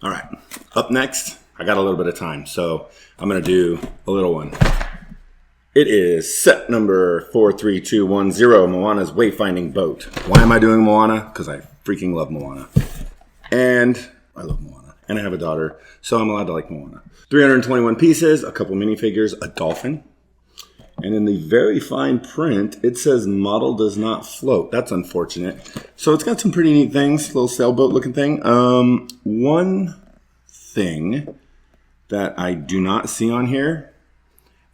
All right, up next, I got a little bit of time, so I'm gonna do a little one. It is set number 43210, Moana's Wayfinding boat. Why am I doing Moana? Because I freaking love Moana. And I love Moana. And I have a daughter, so I'm allowed to like Moana. 321 pieces, a couple minifigures, a dolphin. And in the very fine print, it says model does not float. That's unfortunate. So it's got some pretty neat things, little sailboat looking thing. One thing that I do not see on here,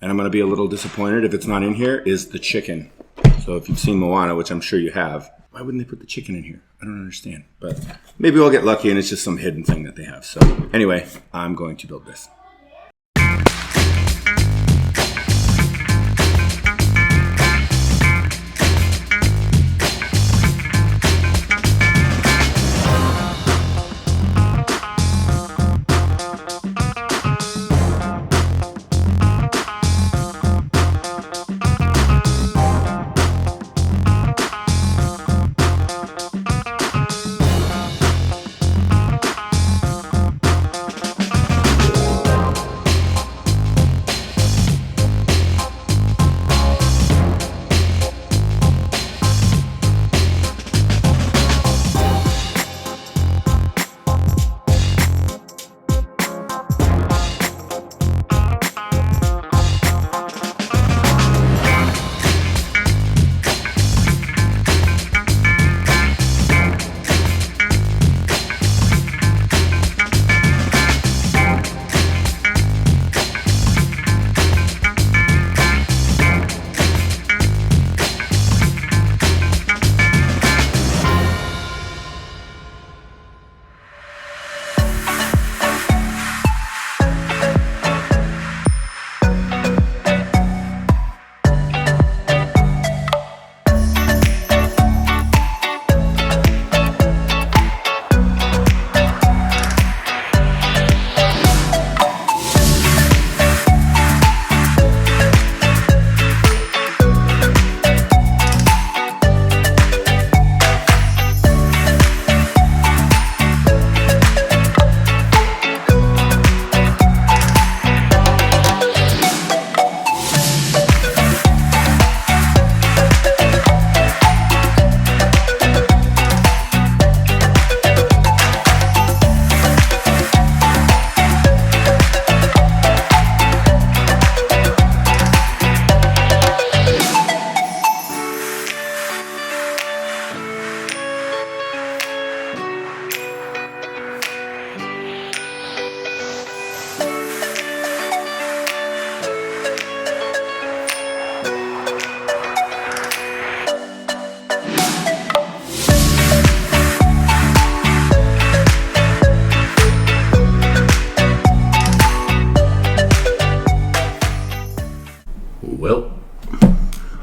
and I'm going to be a little disappointed if it's not in here, is the chicken. So if you've seen Moana, which I'm sure you have, why wouldn't they put the chicken in here? I don't understand. But maybe we'll get lucky and it's just some hidden thing that they have. So anyway, I'm going to build this. Well,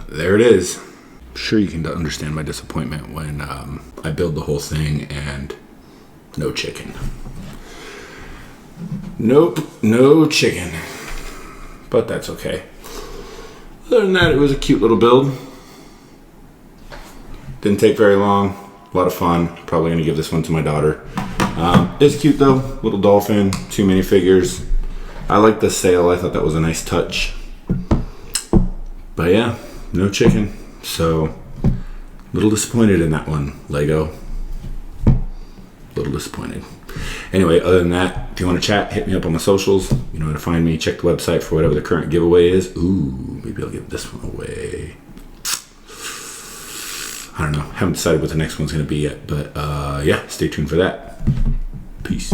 there it is. I'm sure you can understand my disappointment when I build the whole thing and no chicken. Nope, no chicken. But that's okay. Other than that, it was a cute little build. Didn't take very long. A lot of fun. Probably going to give this one to my daughter. It's cute though. Little dolphin, 2 minifigures. I like the sail. I thought that was a nice touch. But yeah, no chicken. So, a little disappointed in that one, Lego. A little disappointed. Anyway, other than that, if you want to chat, hit me up on my socials. You know where to find me. Check the website for whatever the current giveaway is. Ooh, maybe I'll give this one away. I don't know. Haven't decided what the next one's going to be yet. But yeah, stay tuned for that. Peace.